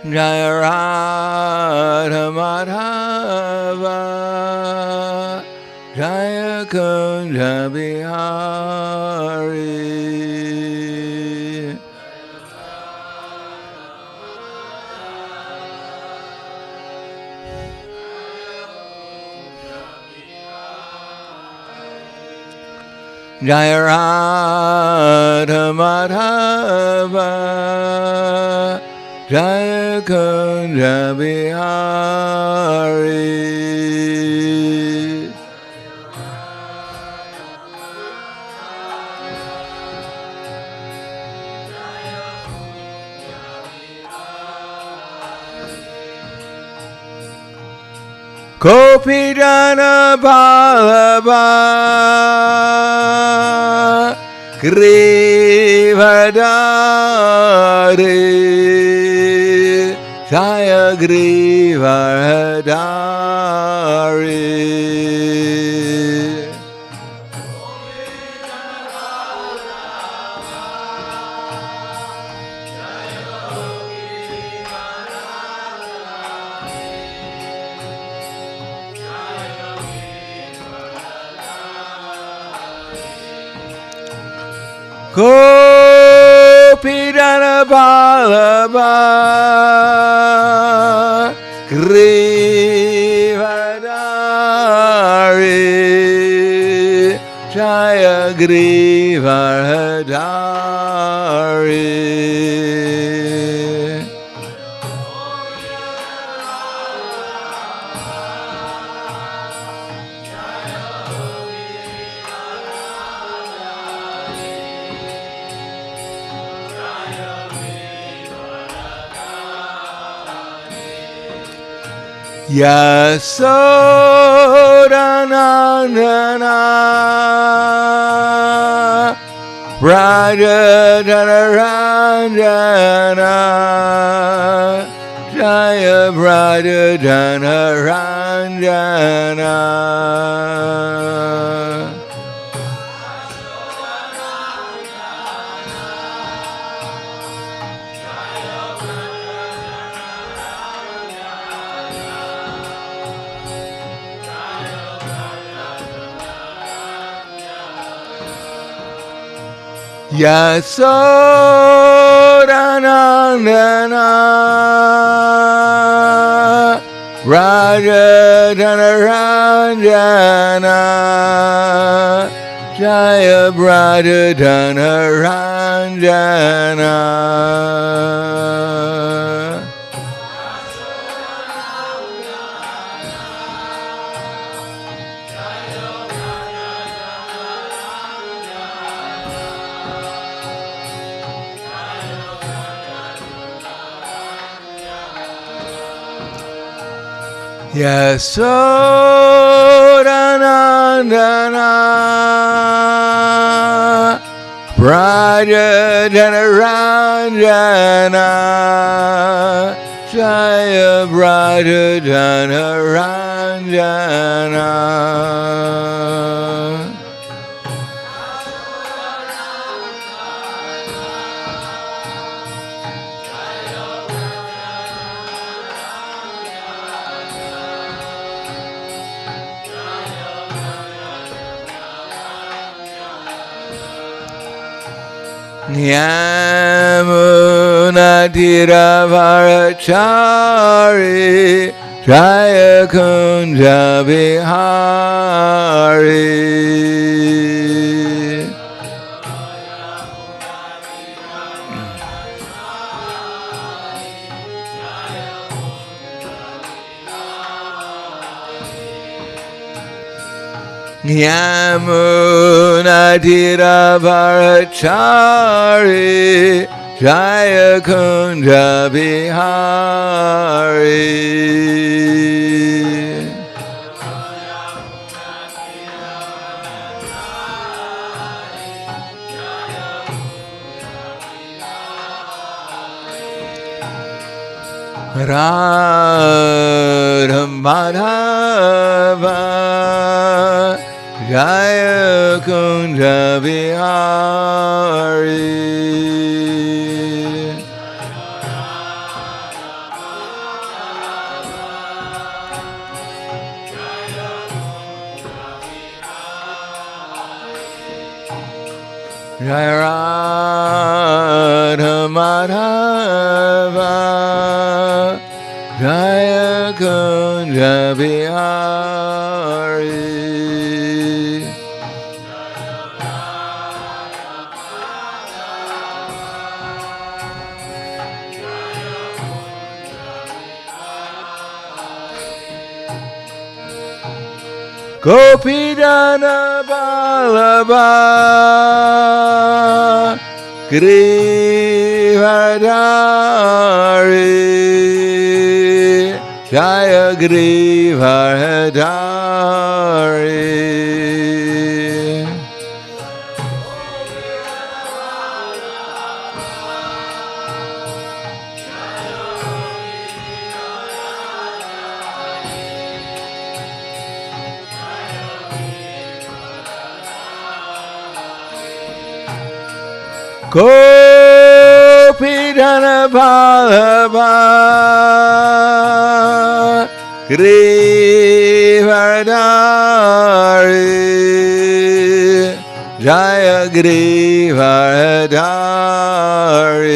Jaya Radha Madhava Jaya Kunja Bihari Jaya Radha Madhava Jaya Kunja Bihari Gopi Jana Ballabha Grivadari Jaya Grivadari Gopi Jana Ballabha Grivadari Jaya Grivadari Yasodanandana Raja Janaranjana Jaya Raja Janaranjana Yasodanandana Raja Janaranjana Jaya Raja Janaranjana Yasodanandana Raja Janaranjana Jaya Raja Janaranjana Yamunatiravarachari Jaya Kunja Bihari Yamunatiravarachari Jaya Kunja Bihari Radha Madhava Jaya Kunja Bihari Jaya Radha Madhava Jaya Kunja Bihari Gopidana Balaba Grivardhari Jaya Grivardhari Gopidana Balaba Grivardhari Jaya Grivardhari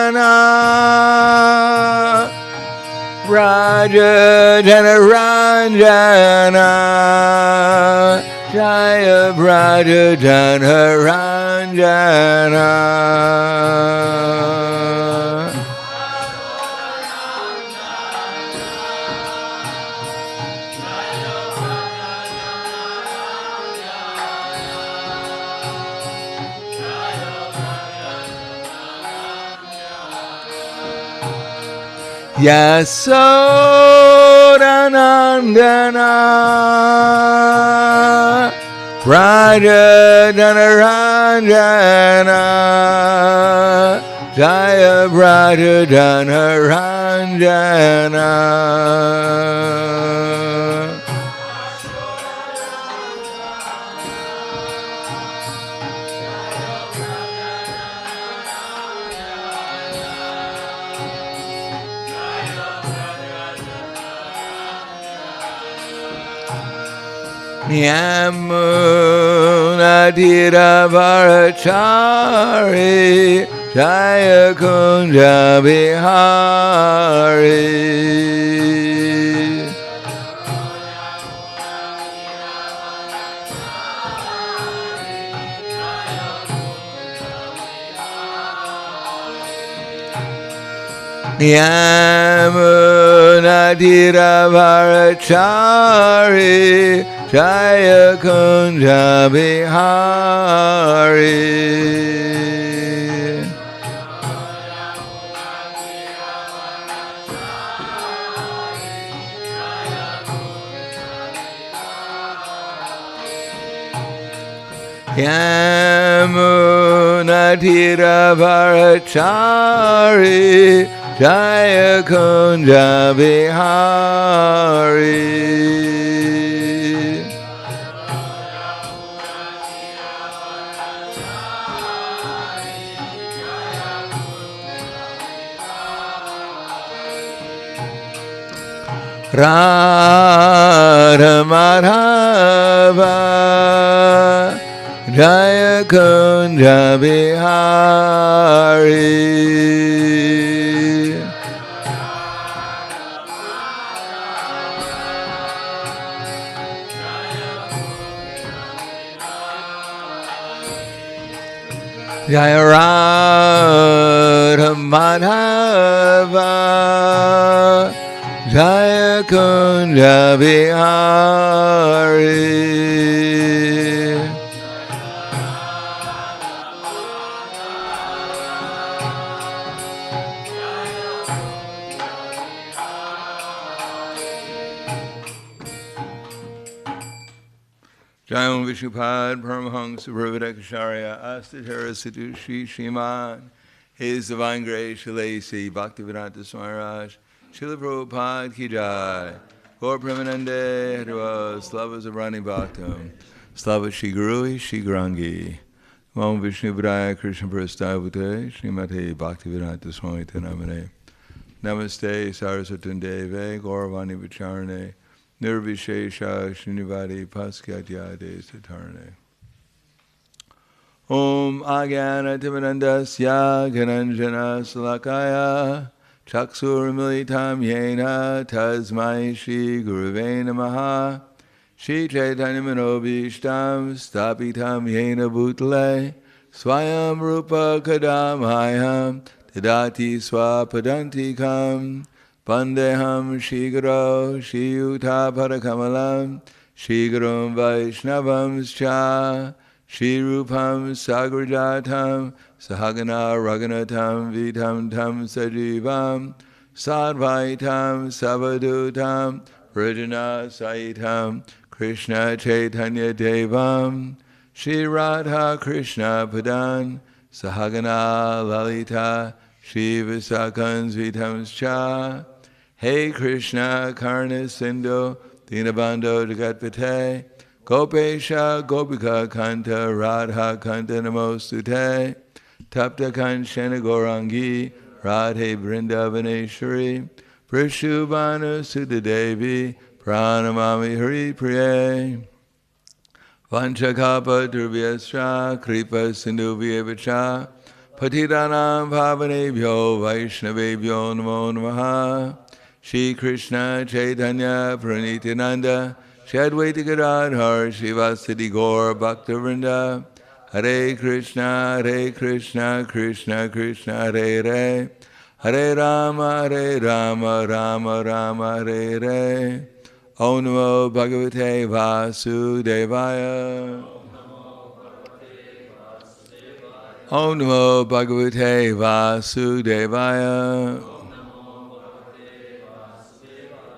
Yasodanandana Raja Janaranjana Jaya Braja Janaranjana Yasodanandana Raja Janaranjana Jaya Braja Janaranjana Yamunadira Varachari Jaya Kunja Bihari Yamunadira Varachari Jaya Kunja Bihari Yamunadira Varachari Jaya Kunja Bihari Radha Madhava Jaya Kunja Bihari Jaya Radha Madhava Jaya Kunja Bihari Jayam Vishnupad Paramahansa Prabhudakacharya Astatara Sadushi Shiman His Divine Grace Shalasi Bhaktivedanta Smaraj Srila Prabhupada ki jai. Gaur Premanande Hariva. Slava Zabrani Bhaktam. Slava Shri Guru Shri Grangi. Om Vishnu Vidaya Krishna Prastavute. Srimate Bhaktivedanta Swami Namane. Namaste Saraswati Deve. Gauravani Vicharane. Nirvishesha Srinivadi Paskatyade Satarne. Om Agyana Timanandasya Gananjana Salakaya Chaksur Militam Yena Tasmai Shri Guruve Namaha Shri Chaitanya Manobishtam Stapitam Yena Bhutale Swayam Rupa Kadamahayam Tadati Swapadantikam Pandeham Shri Guru Shri Uta Parakamalam Shri Gurum Vaishnavam Scha Shri Rupam Sagrajatam Sahagana Raghunatam Vitam Tam Sajivam Sadvaitam Savadutam Vrajana Saitam Krishna Chaitanya Devam Shri Radha Krishna Padan Sahagana Lalita Shri Visakans Vitam Cha Hey Krishna Karna Sindhu Dinabando Jagatpate Gopesha Gopika Kanta Radha Kanta Namostute Tapta Kanchana Gaurangi Radhe Vrindavaneshwari Prishubhanu Sudadevi Pranamami Hari Priye Vanchakapa Durvyascha Kripa Sindhu Vyevacha Patitanam Bhavanebhyo Vaishnavebhyo Namo Namaha Shri Krishna Chaitanya Pranityananda Shadwaita Gadadhar Shivasati Gaur Bhaktivinoda Hare Krishna Krishna Krishna Hare Hare Hare Rama Rama Rama Hare Hare Om Namo Bhagavate Vasudevaya Om Namo Bhagavate Vasudevaya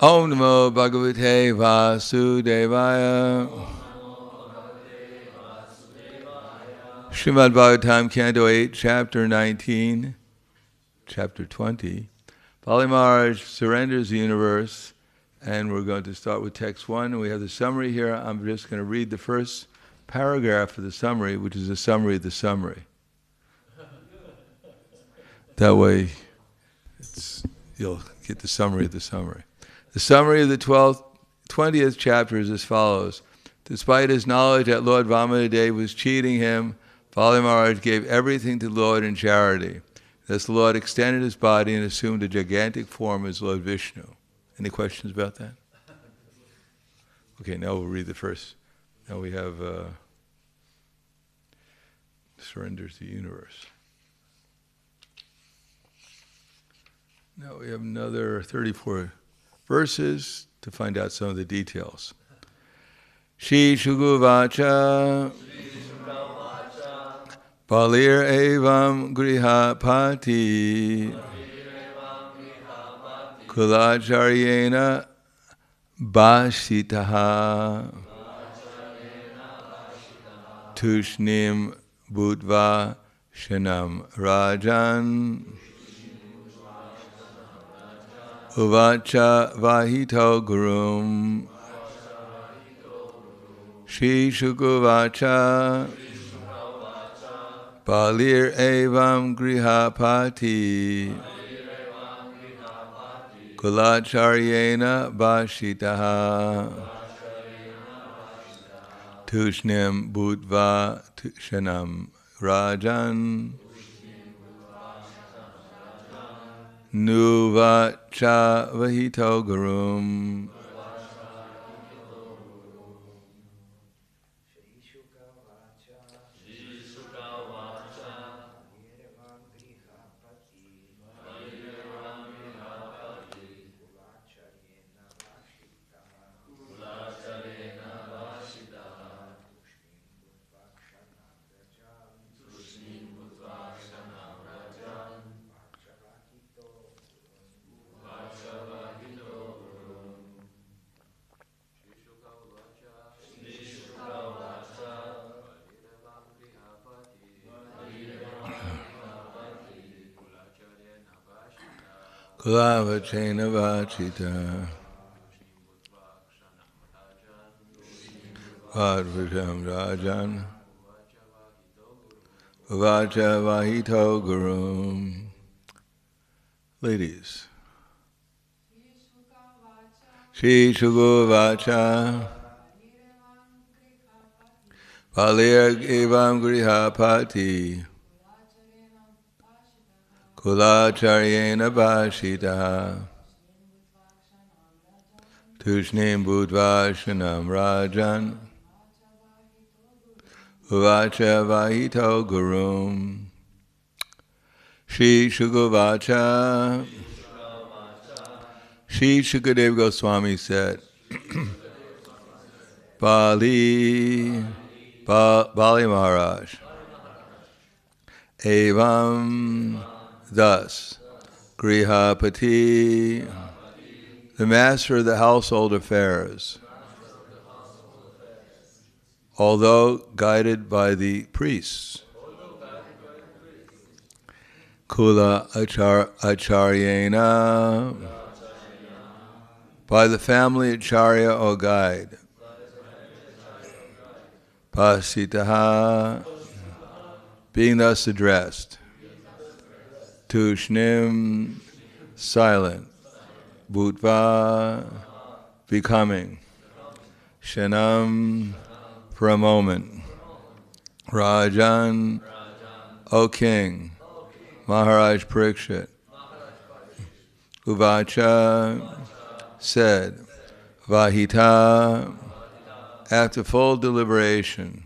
Om Namo Bhagavate Vasudevaya. Srimad Bhagavatam, Canto 8, Chapter 19, Chapter 20. Bali Maharaj surrenders the universe, and we're going to start with text 1. We have the summary here. I'm just going to read the first paragraph of the summary, which is a summary of the summary. That way, you'll get the summary of the summary. The summary of the 20th chapter is as follows. Despite his knowledge that Lord Vamanadeva was cheating him, Bali Maharaj gave everything to the Lord in charity. Thus the Lord extended his body and assumed a gigantic form as Lord Vishnu. Any questions about that? Okay, now we'll read the first. Now we have surrenders the universe. Now we have another 34 verses to find out some of the details. Shri Shuguvacha Balir Evam Grihapati Kulacharyena Bhashitaha Tushnim Budva Shanam Rajan Uvacha Vahito Gurum Shri Shukuvacha Balir Evam Grihapati Kulacharyena Bhashitaha Tushnim Budva Shanam Rajan Nuvacha Vahito Gurum Kulavachena vachita Vadvitam Rajan Vacha Vahito Gurum. Ladies. Shri Shugu Vacha Valir Evam Grihapati Kulacharyena Bhashita Tushnim Budvashanam Rajan Uvacha Vahito Gurum. Shri Shugavacha. Shri Shukadeva Goswami said, Bali Maharaj, Evam, thus, Grihapati, the master of the household affairs, although guided by the priests, Kula Acharyena, by the family Acharya or guide, Pasitaha, being thus addressed, Tushnim, silent, Bhutva, becoming, Shanam, for a moment, Rajan, O king, Maharaj Parikshit, Uvacha, said, Vahita, after full deliberation,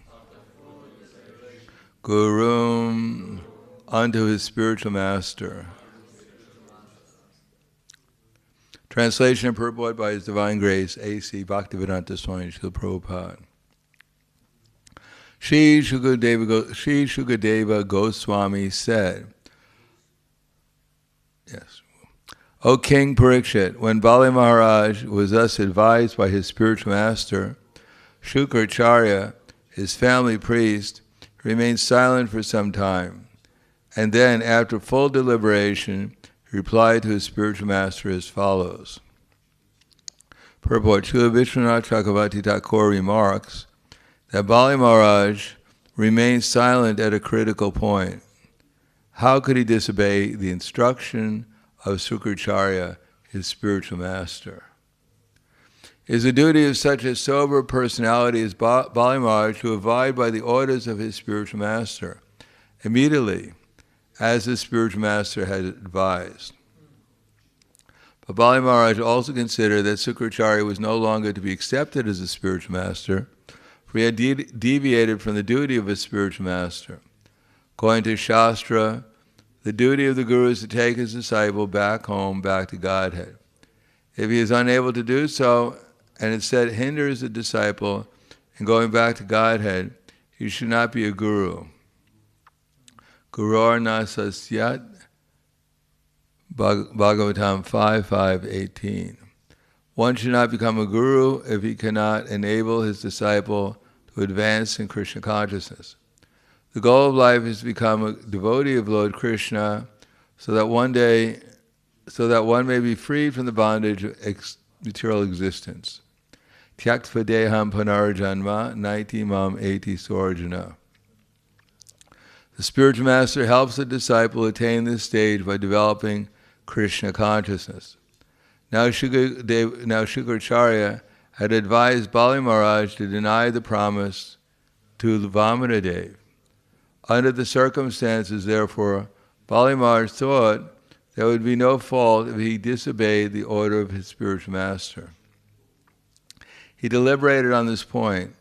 Gurum, unto his spiritual master. Translation and purport by His Divine Grace, A.C. Bhaktivedanta Swami Srila Prabhupada. Shri Shukadeva Goswami said, yes, O King Parikshit, when Bali Maharaj was thus advised by his spiritual master, Shukracharya, his family priest, remained silent for some time, and then, after full deliberation, replied to his spiritual master as follows. Purport: Srila Vishwanath Chakravarti Thakur remarks that Bali Maharaj remained silent at a critical point. How could he disobey the instruction of Shukracharya, his spiritual master? It is the duty of such a sober personality as Bali Maharaj to abide by the orders of his spiritual master immediately, as the spiritual master had advised. But Bali Maharaj also considered that Shukracharya was no longer to be accepted as a spiritual master, for he had deviated from the duty of his spiritual master. According to Shastra, the duty of the Guru is to take his disciple back home, back to Godhead. If he is unable to do so, and instead hinders the disciple in going back to Godhead, he should not be a Guru. Gurur nasasyat, Bhagavatam 5.5.18. One should not become a Guru if he cannot enable his disciple to advance in Krishna consciousness. The goal of life is to become a devotee of Lord Krishna, so that one may be freed from the bondage of material existence. Tyaktva deham panarajanma naiti mam eti sorjana. The spiritual master helps the disciple attain this stage by developing Krishna consciousness. Now Shukracharya had advised Bali Maharaj to deny the promise to Vamanadev. Under the circumstances, therefore, Bali Maharaj thought there would be no fault if he disobeyed the order of his spiritual master. He deliberated on this point.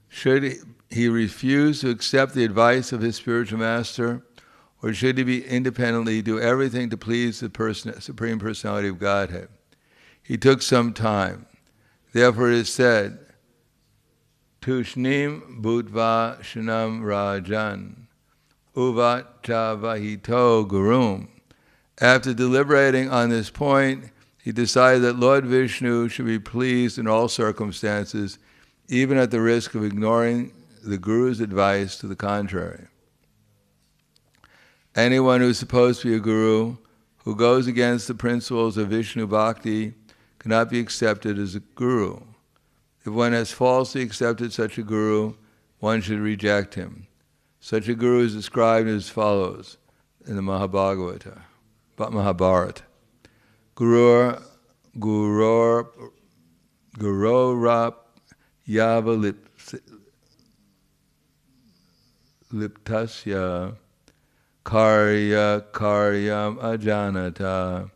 Should he refuse to accept the advice of his spiritual master, or should he independently do everything to please the Supreme Personality of Godhead? He took some time. Therefore it is said, Tushnim Bhutva Shanam Rajan Uvacha Vahito Gurum. After deliberating on this point, he decided that Lord Vishnu should be pleased in all circumstances, even at the risk of ignoring the Guru's advice to the contrary. Anyone who is supposed to be a Guru, who goes against the principles of Vishnu Bhakti cannot be accepted as a guru. If one has falsely accepted such a guru, one should reject him. Such a guru is described as follows in the Mahabharata. Gururap yavaliptasya karyam ajanata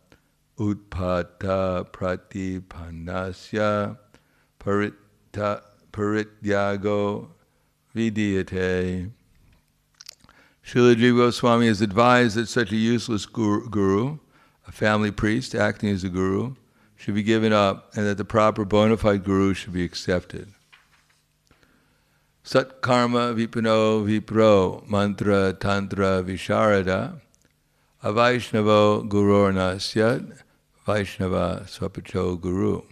utpata pratipannasya parityago vidiyate. Srila Jiva Goswami has advised that such a useless guru, a family priest acting as a guru, should be given up, and that the proper bona fide guru should be accepted. Sat karma vipano vipro mantra tantra visharada avaishnavo gurur nasyat vaishnava swapacho guru.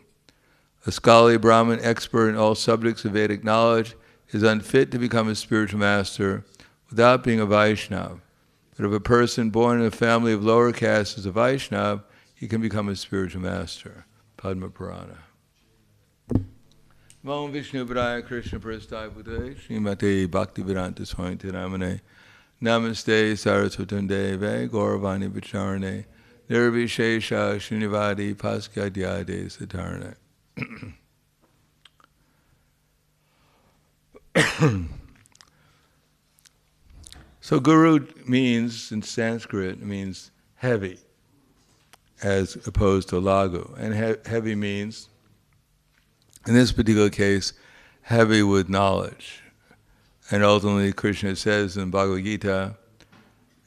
A scholarly Brahmin expert in all subjects of Vedic knowledge is unfit to become a spiritual master without being a Vaishnava. But if a person born in a family of lower caste is a Vaishnava, he can become a spiritual master. Padma Purana. Vam Vishnu Padaya Krishna Prasthaya Bhutale Srimate Bhaktivedanta Swami Ramane Namaste Saraswatundeve Gauravani Vicharane Nirvishesha Srinivadi Paskadyade Satarane. So guru means, in Sanskrit, it means heavy, as opposed to lagu. And heavy means, in this particular case, heavy with knowledge. And ultimately Krishna says in Bhagavad Gita,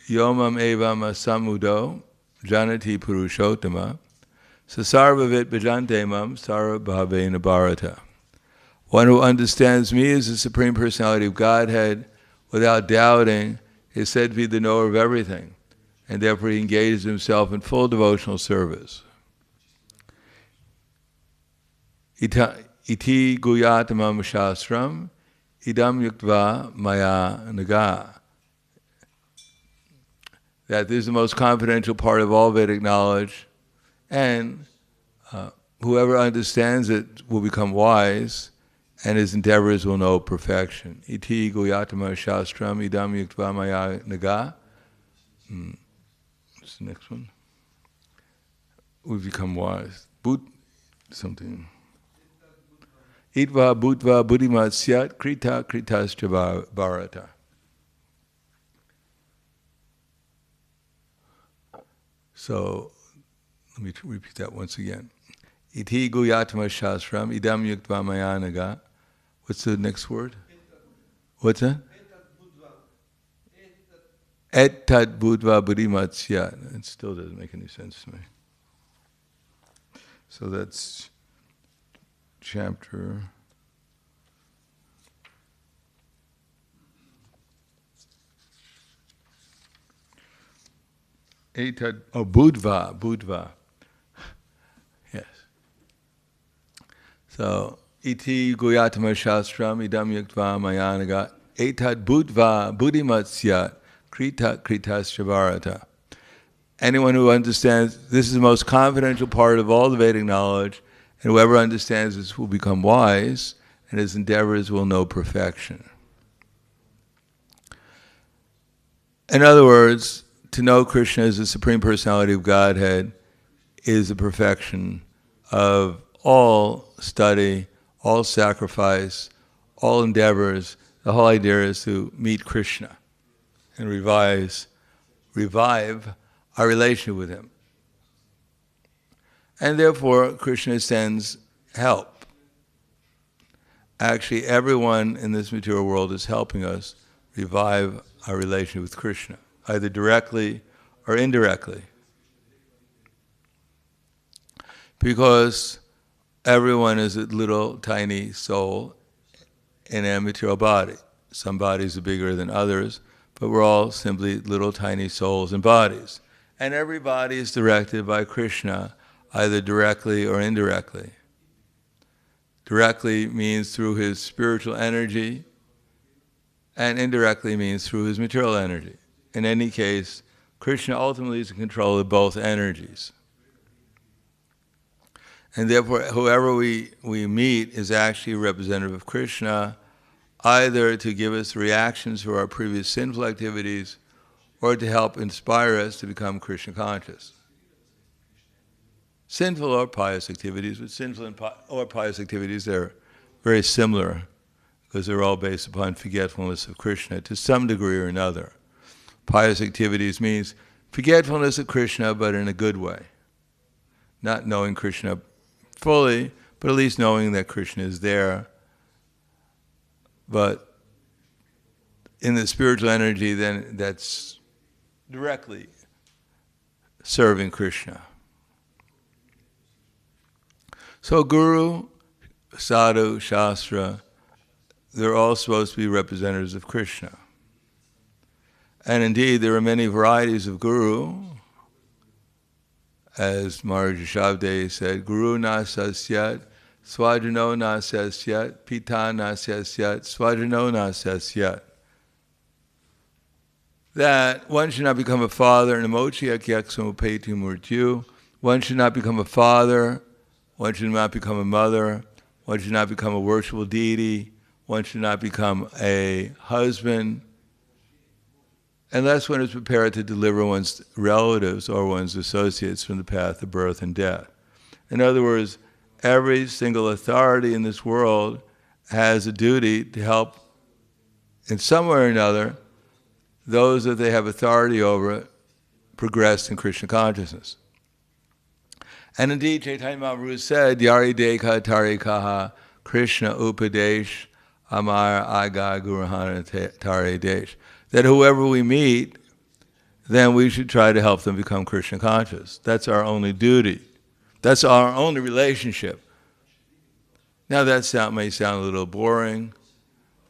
Yomam evam asamudo janati purushottama sasarvavit bhajante mam sarvabhavena bharata. One who understands me as the Supreme Personality of Godhead without doubting is said to be the knower of everything, and therefore he engages himself in full devotional service. Iti guyatamam shastram idam yuktva maya naga. That this is the most confidential part of all Vedic knowledge, and whoever understands it will become wise, and his endeavors will know perfection. Iti guyatama shastram idam yuktva maya naga. What's the next one? We become wise. Something. Itva bhutva buddhimat syat krita kritascha bharata. So, let me repeat that once again. Iti guyatama shastram idam yuktva maya naga. What's the next word? What's that? Et tat buddhva buddhimat syat. It still doesn't make any sense to me. So that's chapter Buddhva. Yes. So, iti guyatama shastram idam yuktva mayanaga etat buddhva buddhimatsyat kritascha bharata. Anyone who understands, this is the most confidential part of all the Vedic knowledge, and whoever understands this will become wise, and his endeavors will know perfection. In other words, to know Krishna as the Supreme Personality of Godhead is the perfection of all study, all sacrifice, all endeavors. The whole idea is to meet Krishna and revive our relationship with him. And therefore, Krishna sends help. Actually, everyone in this material world is helping us revive our relationship with Krishna, either directly or indirectly. Because everyone is a little tiny soul in a material body. Some bodies are bigger than others, but we're all simply little tiny souls and bodies. And every body is directed by Krishna, either directly or indirectly. Directly means through his spiritual energy, and indirectly means through his material energy. In any case, Krishna ultimately is in control of both energies. And therefore, whoever we meet is actually a representative of Krishna, either to give us reactions for our previous sinful activities or to help inspire us to become Krishna conscious. Sinful or pious activities, but sinful or pious activities, they're very similar because they're all based upon forgetfulness of Krishna to some degree or another. Pious activities means forgetfulness of Krishna, but in a good way. Not knowing Krishna fully, but at least knowing that Krishna is there. But in the spiritual energy, then that's directly serving Krishna. So Guru, Sadhu, Shastra, they're all supposed to be representatives of Krishna. And indeed, there are many varieties of Guru. As Maharaj Shabde said, Guru na sasyat, swajano na sasyat, pita na sasyat, swajano na sasyat. That one should not become a father, namochiyak yaksamupeti murtyu. One should not become a father, one should not become a mother, one should not become a worshipful deity, one should not become a husband, unless one is prepared to deliver one's relatives or one's associates from the path of birth and death. In other words, every single authority in this world has a duty to help, in some way or another, those that they have authority over progress in Krishna consciousness. And indeed, Chaitanya Mahaprabhu said, Yari Deka Tarikaha Krishna Upadesh Amar Aga Guruhana Tare Desh. That whoever we meet, then we should try to help them become Krishna conscious. That's our only duty. That's our only relationship. Now that may sound a little boring,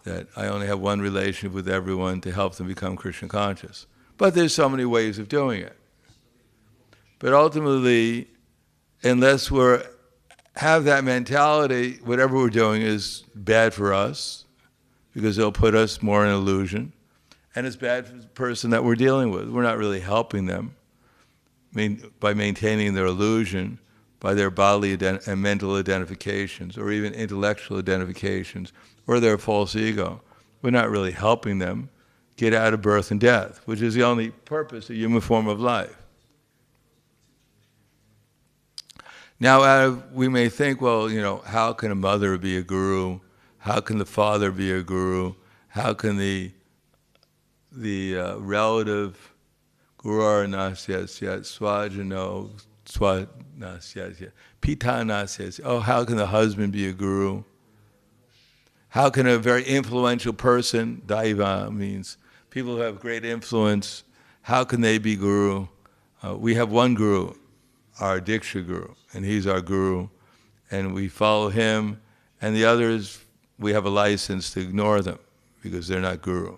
that I only have one relationship with everyone to help them become Krishna conscious. But there's so many ways of doing it. But ultimately, unless we have that mentality, whatever we're doing is bad for us, because it'll put us more in illusion. And it's bad for the person that we're dealing with. We're not really helping them by maintaining their illusion, by their bodily and mental identifications, or even intellectual identifications, or their false ego. We're not really helping them get out of birth and death, which is the only purpose of human form of life. Now, we may think, well, how can a mother be a guru? How can the father be a guru? How can the relative guru nasyat swajano swanasyat pita nasyat? Oh, how can the husband be a guru? How can a very influential person, daiva means people who have great influence, how can they be guru? We have one guru, our Diksha guru, and he's our guru, and we follow him, and the others, we have a license to ignore them because they're not guru.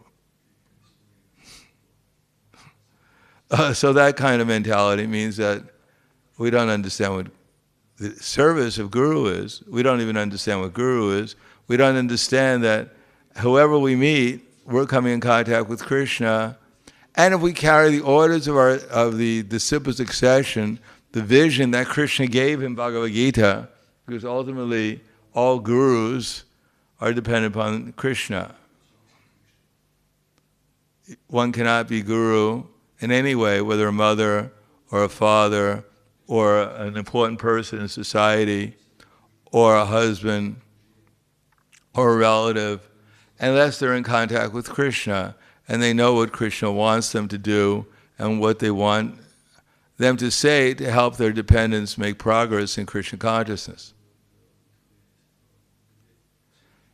So that kind of mentality means that we don't understand what the service of guru is. We don't even understand what guru is. We don't understand that whoever we meet, we're coming in contact with Krishna, and if we carry the orders of the disciple succession, the vision that Krishna gave in Bhagavad Gita, because ultimately all gurus are dependent upon Krishna. One cannot be guru in any way, whether a mother or a father or an important person in society or a husband or a relative, unless they're in contact with Krishna and they know what Krishna wants them to do and what they want them to say to help their dependents make progress in Krishna consciousness.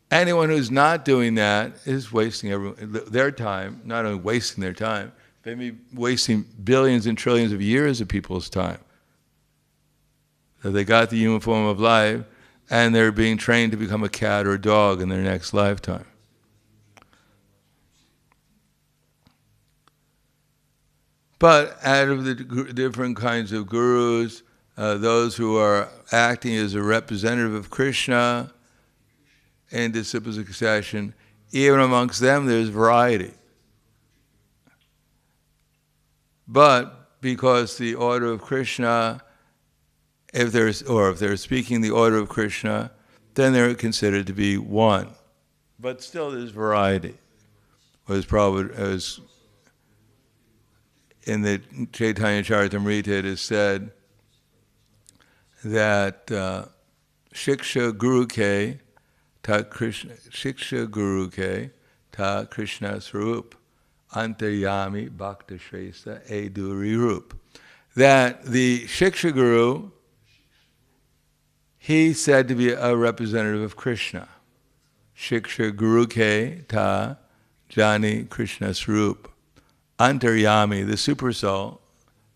Anyone who's not doing that is wasting their time, not only wasting their time, they may be wasting billions and trillions of years of people's time. So they got the human form of life, and they're being trained to become a cat or a dog in their next lifetime. But out of the different kinds of gurus, those who are acting as a representative of Krishna in disciple succession, even amongst them there's variety. But because the order of Krishna, if they're speaking the order of Krishna, then they're considered to be one. But still there's variety. As in the Chaitanya Charitamrita it is said that Shiksha Guru Ke Ta Krishna Shiksha Guru Ke Ta Krishna Swarup Antaryami Bhakta Shrestha Eduri Rup. That the Shiksha Guru, he's said to be a representative of Krishna. Shiksha Guru Ke Ta Jani Krishna Swarup Antaryami, the super soul,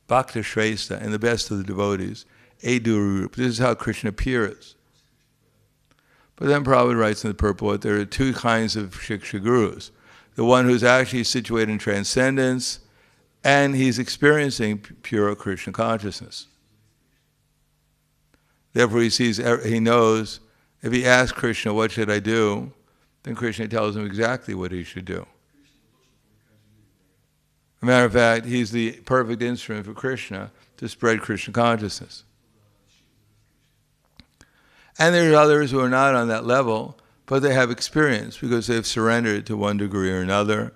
Bhakta Shrestha, and the best of the devotees, Eduri Rup. This is how Krishna appears. But then Prabhupada writes in the purport, there are two kinds of Shiksha Gurus. The one who's actually situated in transcendence, and he's experiencing pure Krishna consciousness. Therefore he knows, if he asks Krishna, what should I do? Then Krishna tells him exactly what he should do. As a matter of fact, he's the perfect instrument for Krishna to spread Krishna consciousness. And there's others who are not on that level, but they have experience because they've surrendered to one degree or another,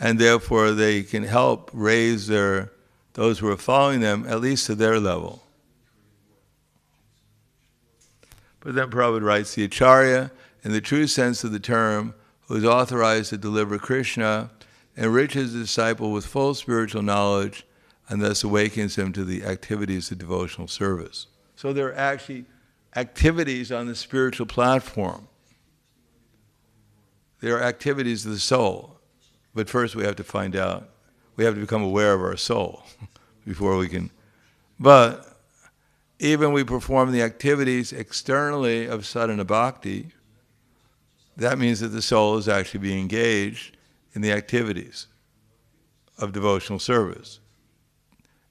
and therefore they can help raise those who are following them at least to their level. But then Prabhupada writes, the Acharya, in the true sense of the term, who is authorized to deliver Krishna, enriches the disciple with full spiritual knowledge and thus awakens him to the activities of devotional service. So there are actually activities on the spiritual platform. There are activities of the soul. But first we have to find out, we have to become aware of our soul before we can. But even we perform the activities externally of sadhana bhakti, that means that the soul is actually being engaged in the activities of devotional service.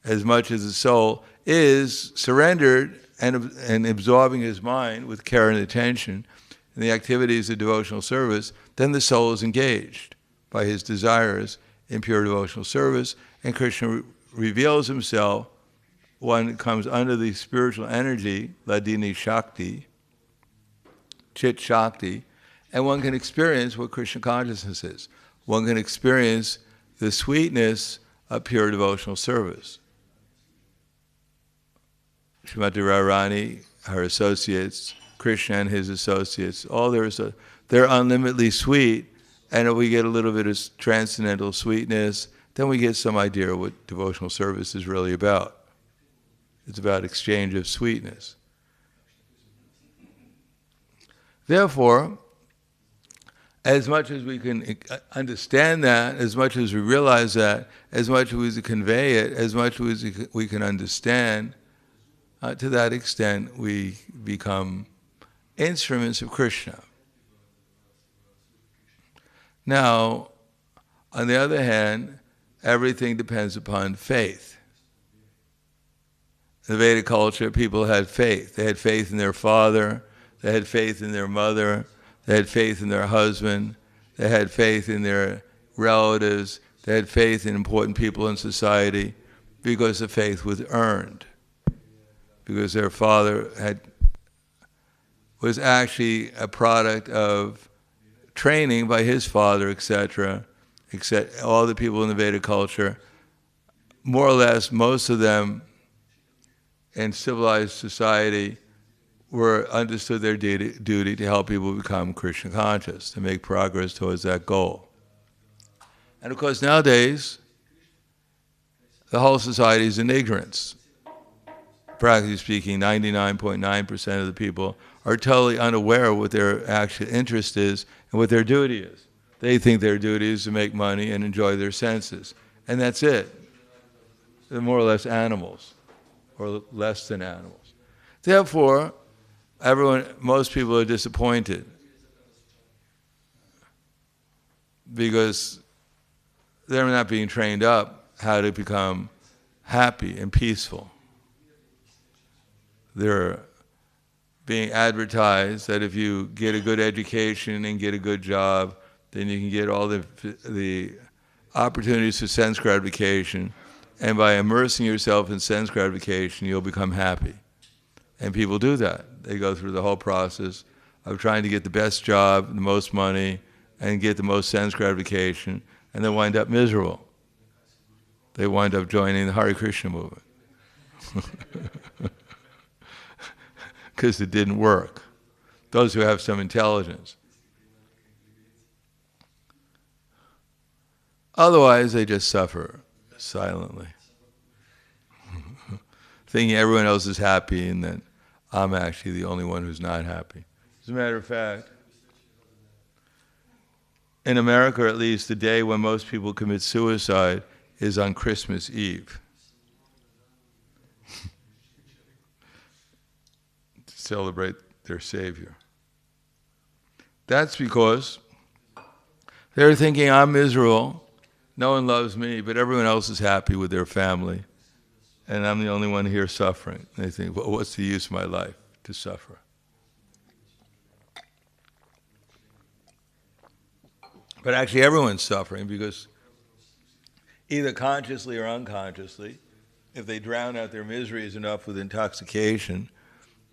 As much as the soul is surrendered and absorbing his mind with care and attention in the activities of devotional service, then the soul is engaged by his desires in pure devotional service, and Krishna reveals himself. One comes under the spiritual energy, Ladini Shakti, Chit Shakti, and one can experience what Krishna consciousness is. One can experience the sweetness of pure devotional service. Srimati Radharani, her associates, Krishna and his associates, they're unlimitedly sweet, and if we get a little bit of transcendental sweetness, then we get some idea of what devotional service is really about. It's about exchange of sweetness. Therefore, as much as we can understand that, as much as we realize that, as much as we convey it, as much as we can understand, to that extent we become instruments of Krishna. Now, on the other hand, everything depends upon faith. In the Vedic culture, people had faith. They had faith in their father, they had faith in their mother, they had faith in their husband, they had faith in their relatives, they had faith in important people in society, because the faith was earned. Because their father was actually a product of training by his father, etc. All the people in the Vedic culture, more or less, most of them in civilized society understood their duty to help people become Krishna conscious, to make progress towards that goal. And of course nowadays, the whole society is in ignorance. Practically speaking, 99.9% of the people are totally unaware of what their actual interest is and what their duty is. They think their duty is to make money and enjoy their senses. And that's it. They're more or less animals, or less than animals. Therefore, most people are disappointed because they're not being trained up how to become happy and peaceful. They're being advertised that if you get a good education and get a good job, then you can get all the opportunities for sense gratification. and by immersing yourself in sense gratification, you'll become happy. And people do that. They go through the whole process of trying to get the best job, the most money, and get the most sense gratification, and they wind up miserable. They wind up joining the Hare Krishna movement. Because it didn't work. Those who have some intelligence. Otherwise, they just suffer silently. Thinking everyone else is happy and that I'm actually the only one who's not happy. As a matter of fact, in America at least, the day when most people commit suicide is on Christmas Eve. To celebrate their Savior. That's because they're thinking, I'm miserable, no one loves me, but everyone else is happy with their family, and I'm the only one here suffering. And they think, well, what's the use of my life to suffer? But actually everyone's suffering because either consciously or unconsciously, if they drown out their miseries enough with intoxication,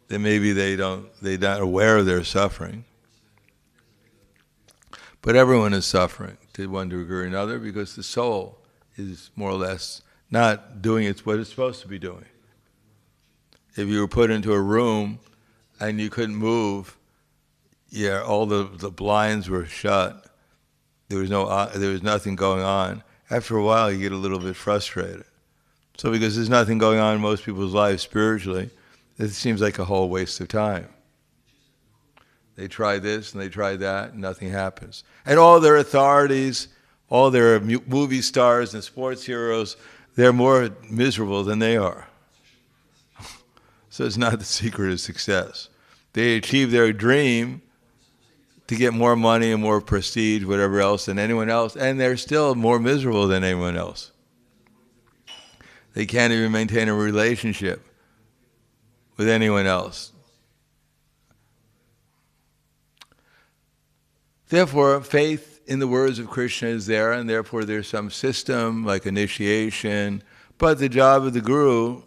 then maybe they're not aware of their suffering. But everyone is suffering to one degree or another because the soul is more or less not doing what it's supposed to be doing. If you were put into a room and you couldn't move, all the blinds were shut, there was nothing going on. After a while, you get a little bit frustrated. So because there's nothing going on in most people's lives spiritually, it seems like a whole waste of time. They try this and they try that, and nothing happens. And all their authorities, all their movie stars and sports heroes, they're more miserable than they are. So it's not the secret of success. They achieve their dream to get more money and more prestige, whatever else, than anyone else, and they're still more miserable than anyone else. They can't even maintain a relationship with anyone else. Therefore, faith in the words of Krishna is there, and therefore there's some system like initiation. But the job of the guru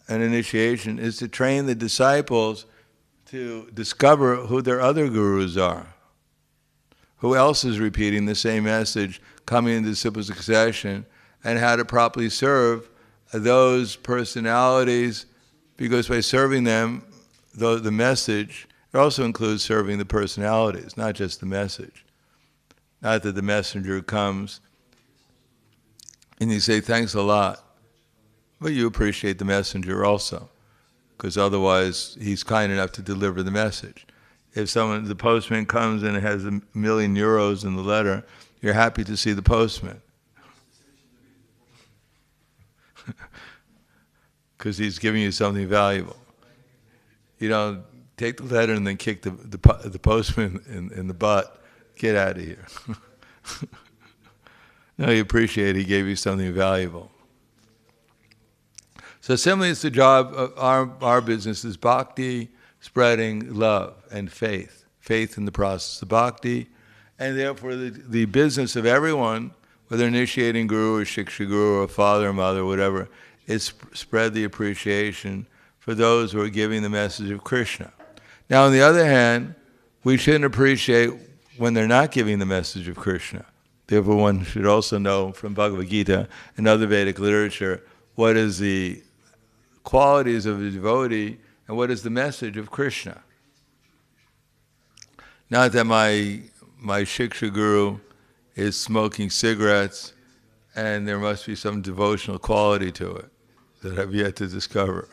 and initiation is to train the disciples to discover who their other gurus are. Who else is repeating the same message, coming in disciple succession, and how to properly serve those personalities, because by serving them, the message, it also includes serving the personalities, not just the message. Not that the messenger comes and you say, thanks a lot, but you appreciate the messenger also, because otherwise he's kind enough to deliver the message. If the postman comes and it has €1 million in the letter, you're happy to see the postman. Because he's giving you something valuable. You don't take the letter and then kick the postman in the butt. Get out of here. No, you appreciate he gave you something valuable. So similarly, it's the job of our business is bhakti, spreading love and faith. Faith in the process of bhakti. And therefore the business of everyone, whether initiating guru or shiksha guru or father or mother, whatever, is spread the appreciation for those who are giving the message of Krishna. Now, on the other hand, we shouldn't appreciate when they're not giving the message of Krishna. Therefore, one should also know from Bhagavad Gita and other Vedic literature what is the qualities of a devotee and what is the message of Krishna. Not that my shiksha guru is smoking cigarettes and there must be some devotional quality to it that I've yet to discover.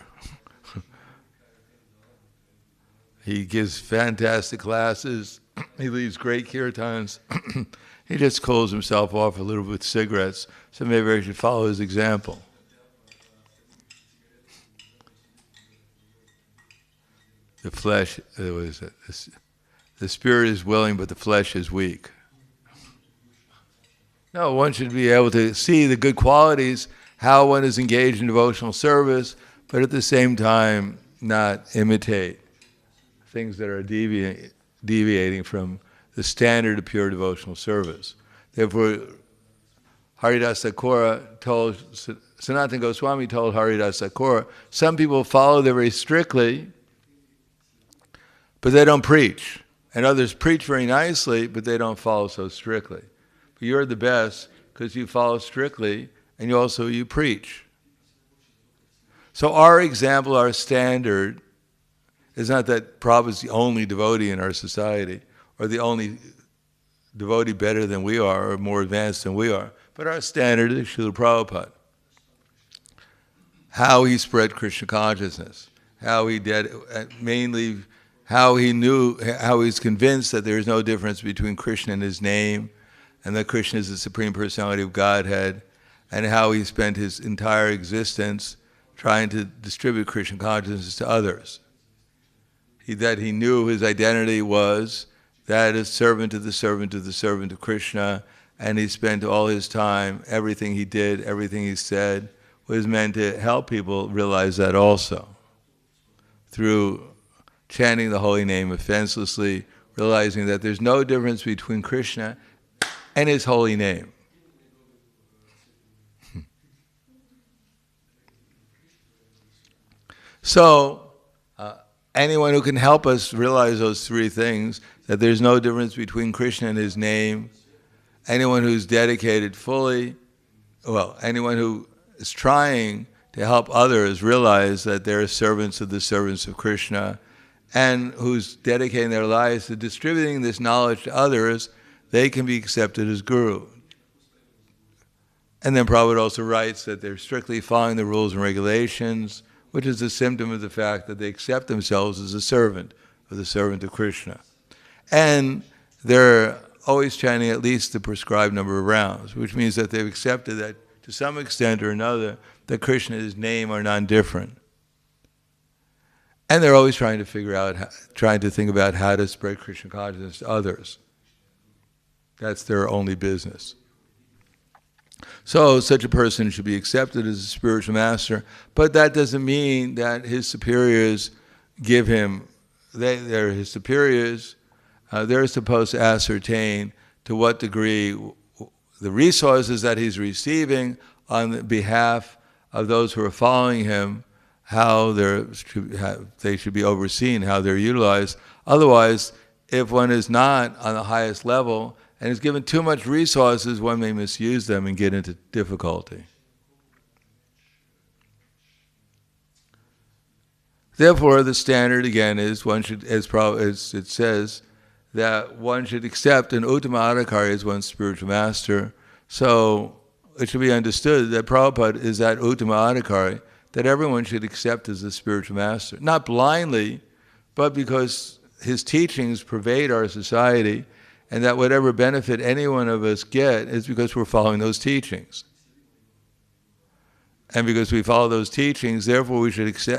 He gives fantastic classes. He leads great kirtans. He just cools himself off a little with cigarettes, so maybe I should follow his example. The flesh, the spirit is willing, but the flesh is weak. No, one should be able to see the good qualities, how one is engaged in devotional service, but at the same time not imitate things that are deviating from the standard of pure devotional service. Therefore, Haridas Thakur told, Sanatana Goswami told Haridas Thakur, some people follow there very strictly, but they don't preach. And others preach very nicely, but they don't follow so strictly. But you're the best because you follow strictly and you preach. So our example, our standard, is not that Prabhupada is the only devotee in our society or the only devotee better than we are or more advanced than we are, but our standard is Srila Prabhupada. How he spread Krishna consciousness, how he did, mainly how he knew, how he's convinced that there is no difference between Krishna and his name, and that Krishna is the Supreme Personality of Godhead, and how he spent his entire existence trying to distribute Krishna consciousness to others. That he knew his identity was that as servant of the servant of the servant of Krishna, and he spent all his time, everything he did, everything he said, was meant to help people realize that also. Through chanting the holy name offenselessly, realizing that there's no difference between Krishna and his holy name. So, anyone who can help us realize those three things, that there's no difference between Krishna and his name, anyone who's dedicated fully, anyone who is trying to help others realize that they're servants of the servants of Krishna, and who's dedicating their lives to distributing this knowledge to others, they can be accepted as guru. And then Prabhupada also writes that they're strictly following the rules and regulations, which is a symptom of the fact that they accept themselves as a servant of the servant of Krishna. And they're always chanting at least the prescribed number of rounds, which means that they've accepted that to some extent or another, that Krishna and his name are non-different. And they're always trying to think about how to spread Krishna consciousness to others. That's their only business. So such a person should be accepted as a spiritual master, but that doesn't mean that his superiors give him, they're his superiors, they're supposed to ascertain to what degree the resources that he's receiving on behalf of those who are following him, how they should be overseen, how they're utilized. Otherwise, if one is not on the highest level and is given too much resources, one may misuse them and get into difficulty. Therefore, the standard again is one should, as it says, that one should accept an Uttama-adhikari as one's spiritual master. So it should be understood that Prabhupada is that Uttama-adhikari that everyone should accept as a spiritual master. Not blindly, but because his teachings pervade our society, and that whatever benefit any one of us get is because we're following those teachings. And because we follow those teachings, therefore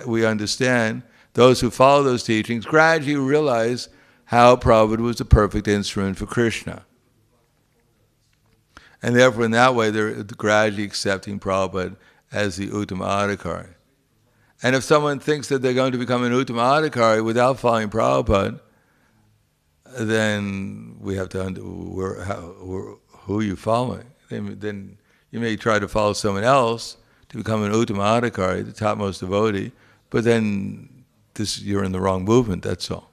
we understand, those who follow those teachings gradually realize how Prabhupada was the perfect instrument for Krishna. And therefore in that way they're gradually accepting Prabhupada as the Uttama-adhikari. And if someone thinks that they're going to become an Uttama-adhikari without following Prabhupada, then we have to who are you following? Then you may try to follow someone else to become an Uttama-adhikari, the topmost devotee, but then you're in the wrong movement, that's all.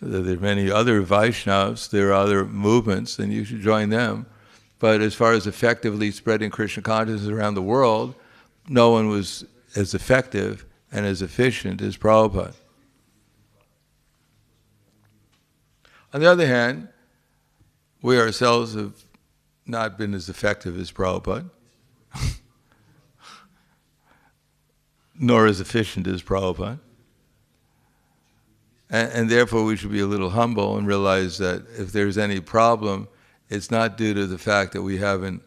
There are many other Vaishnavas, there are other movements, and you should join them. But as far as effectively spreading Krishna consciousness around the world, no one was as effective and as efficient as Prabhupada. On the other hand, we ourselves have not been as effective as Prabhupada, nor as efficient as Prabhupada. And therefore we should be a little humble and realize that if there's any problem, it's not due to the fact that we haven't,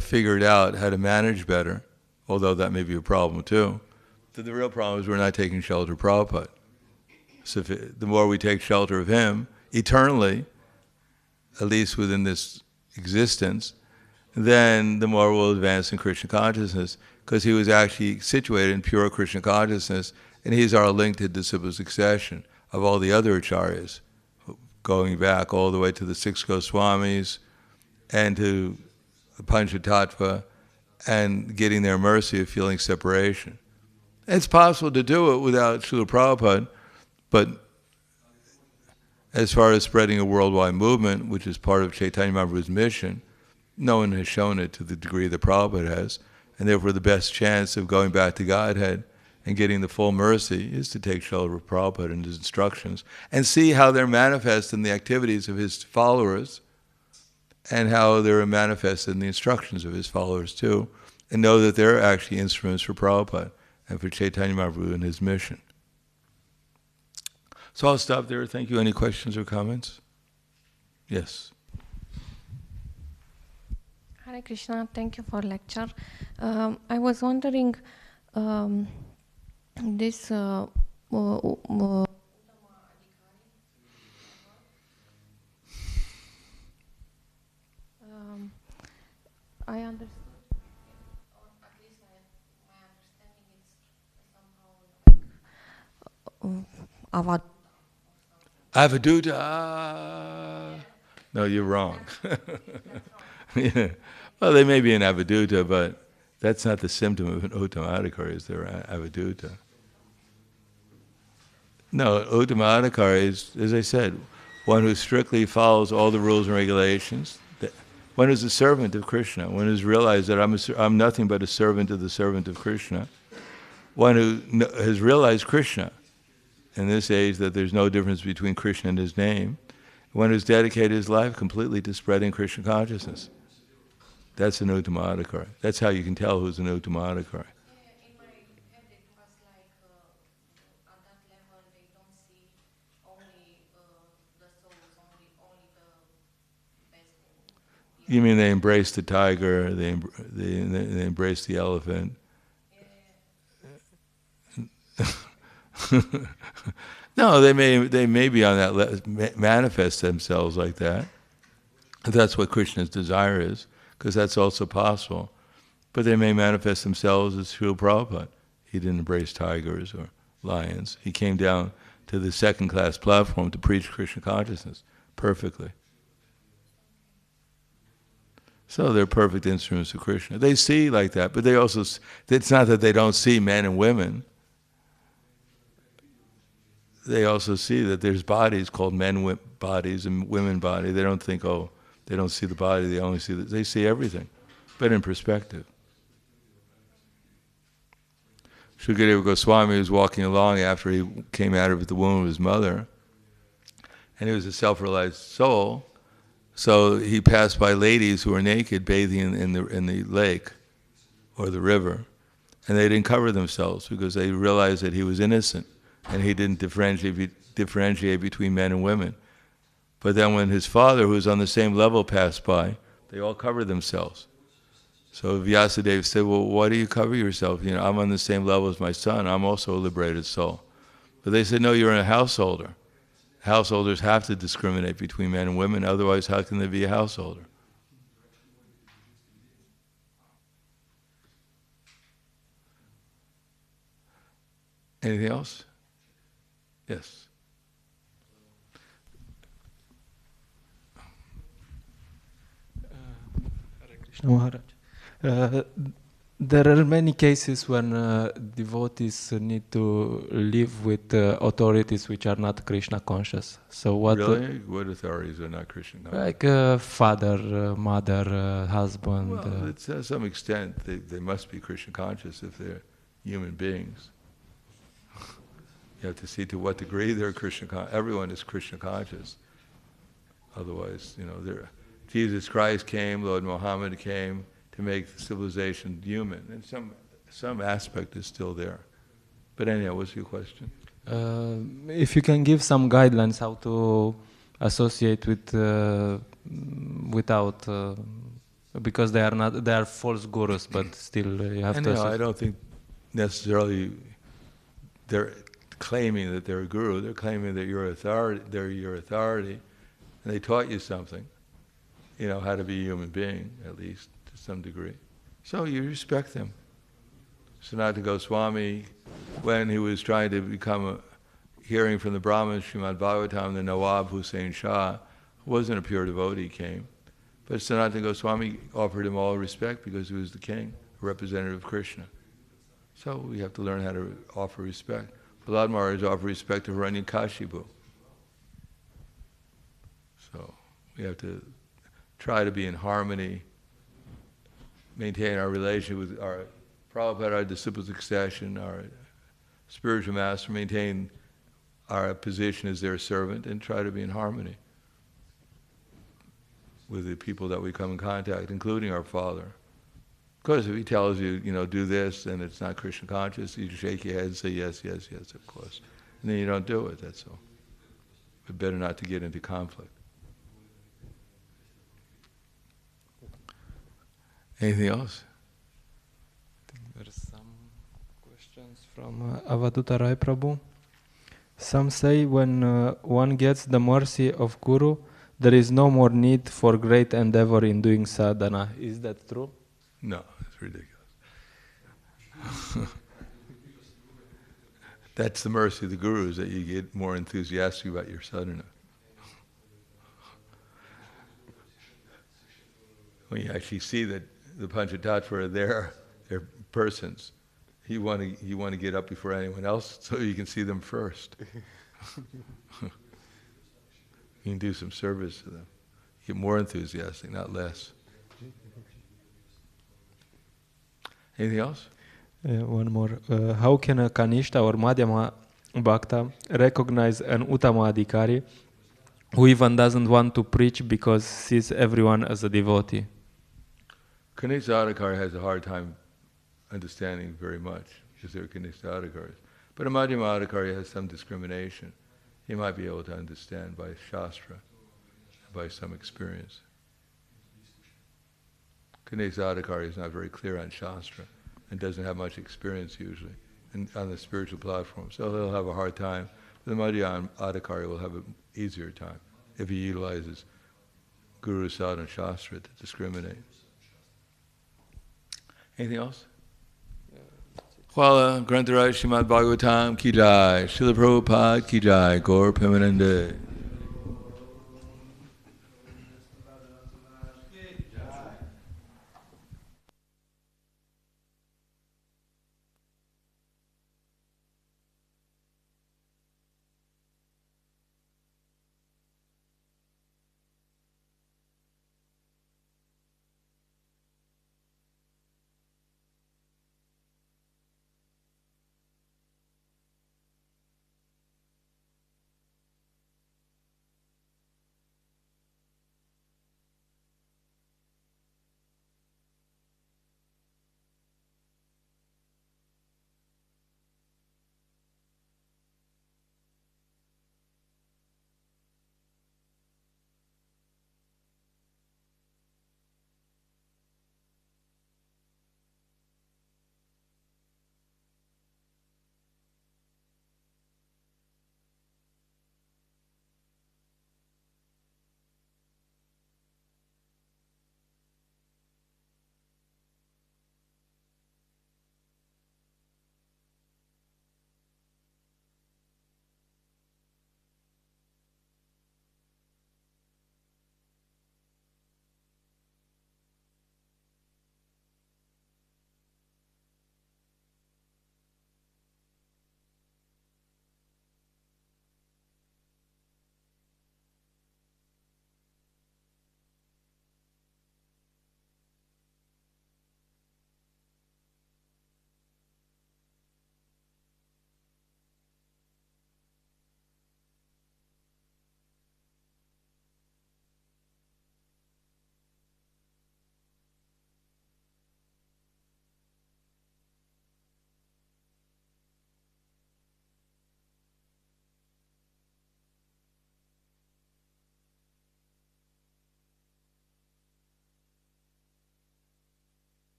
figured out how to manage better, although that may be a problem too. But the real problem is we're not taking shelter of Prabhupada. So the more we take shelter of him, eternally, at least within this existence, then the more we'll advance in Krishna consciousness, because he was actually situated in pure Krishna consciousness, and he's our link to disciple succession of all the other acharyas, going back all the way to the six Goswamis and to the Panchatattva and getting their mercy of feeling separation. It's possible to do it without Srila Prabhupada, but as far as spreading a worldwide movement, which is part of Chaitanya Mahaprabhu's mission, no one has shown it to the degree that Prabhupada has, and therefore the best chance of going back to Godhead and getting the full mercy is to take Srila Prabhupada and his instructions and see how they're manifest in the activities of his followers and how they're manifested in the instructions of his followers too, and know that they're actually instruments for Prabhupada and for Chaitanya Mahaprabhu and his mission. So I'll stop there. Thank you. Any questions or comments? Yes. Hare Krishna, thank you for lecture. I was wondering, this I understood, or at least my understanding is somehow Avaduta. No, you're wrong. Yeah. Well, they may be an avaduta, but that's not the symptom of an uttamadhikari, is there avaduta? No, uttamadhikari is, as I said, one who strictly follows all the rules and regulations. One who's a servant of Krishna. One who's realized that I'm nothing but a servant of the servant of Krishna. One who has realized Krishna in this age, that there's no difference between Krishna and his name. One who's dedicated his life completely to spreading Krishna consciousness. That's an uttamadhikari. That's how you can tell who's an uttamadhikari. in my head it was like at that level they don't see only the souls, only the best. You mean they embrace the tiger, they embrace the elephant? No, they may be on that manifest themselves like that. That's what Krishna's desire is, because that's also possible. But they may manifest themselves as Srila Prabhupada. He didn't embrace tigers or lions. He came down to the second-class platform to preach Krishna consciousness perfectly. So they're perfect instruments of Krishna. They see like that, but they also, it's not that they don't see men and women. They also see that there's bodies called men bodies and women body. They don't think, oh, they don't see the body, they only see they see everything, but in perspective. Shukadeva Goswami was walking along after he came out of the womb of his mother, and he was a self-realized soul, so he passed by ladies who were naked bathing in the lake or the river, and they didn't cover themselves because they realized that he was innocent and he didn't differentiate between men and women. But then when his father, who was on the same level, passed by, they all covered themselves. So Vyasadeva said, well, why do you cover yourself? You know, I'm on the same level as my son. I'm also a liberated soul. But they said, no, you're a householder. Householders have to discriminate between men and women, otherwise how can they be a householder? Anything else? Yes. Hare Krishna Maharaj. There are many cases when devotees need to live with authorities which are not Krishna conscious. So what? Really? What authorities are not Krishna conscious? Like father, mother, husband. Well, to some extent they must be Krishna conscious if they're human beings. You have to see to what degree they're Krishna conscious. Everyone is Krishna conscious. Otherwise, you know, Jesus Christ came, Lord Muhammad came to make civilization human, and some aspect is still there. But anyhow, what's your question? If you can give some guidelines how to associate with without, because they are false gurus, but still you have to. I don't think necessarily they're claiming that they're a guru. They're claiming that you're authority. They're your authority, and they taught you something. You know how to be a human being, at least to some degree. So you respect them. Sanatana Goswami, when he was trying to become hearing from the Brahmins, Srimad Bhagavatam, the Nawab Hussain Shah, who wasn't a pure devotee, came. But Sanatana Goswami offered him all respect because he was the king, a representative of Krishna. So we have to learn how to offer respect. Prahlad Maharaj offered respect to Hiranyakashipu. So we have to try to be in harmony, maintain our relationship with our Prabhupada, our disciple succession, our spiritual master, maintain our position as their servant, and try to be in harmony with the people that we come in contact, including our Father. Of course, if he tells you, do this, and it's not Krishna conscious, you just shake your head and say, yes, yes, yes, of course. And then you don't do it, that's all. But better not to get into conflict. Anything else? I think there's some questions from Avaduta Rai Prabhu. Some say when one gets the mercy of Guru, there is no more need for great endeavor in doing sadhana. Is that true? No, it's ridiculous. That's the mercy of the Guru, is that you get more enthusiastic about your sadhana. When you actually see that the Panchatattva are there, they're persons. You want to get up before anyone else so you can see them first. You can do some service to them. Get more enthusiastic, not less. Anything else? One more. How can a Kanishta or Madhyama Bhakta recognize an Uttama Adhikari who even doesn't want to preach because sees everyone as a devotee? Kanishta Adhikari has a hard time understanding very much because they're Kanishta Adhikaris. But a Madhyama Adhikari has some discrimination. He might be able to understand by Shastra, by some experience. Kanishta Adhikari is not very clear on Shastra and doesn't have much experience usually on the spiritual platform. So he'll have a hard time. The Madhyama Adhikari will have an easier time if he utilizes Guru Sadhana and Shastra to discriminate. Anything else? Well, Grantaraj Srimad Bhagavatam ki jai, Srila Prabhupada ki jai, Gaur Premanande.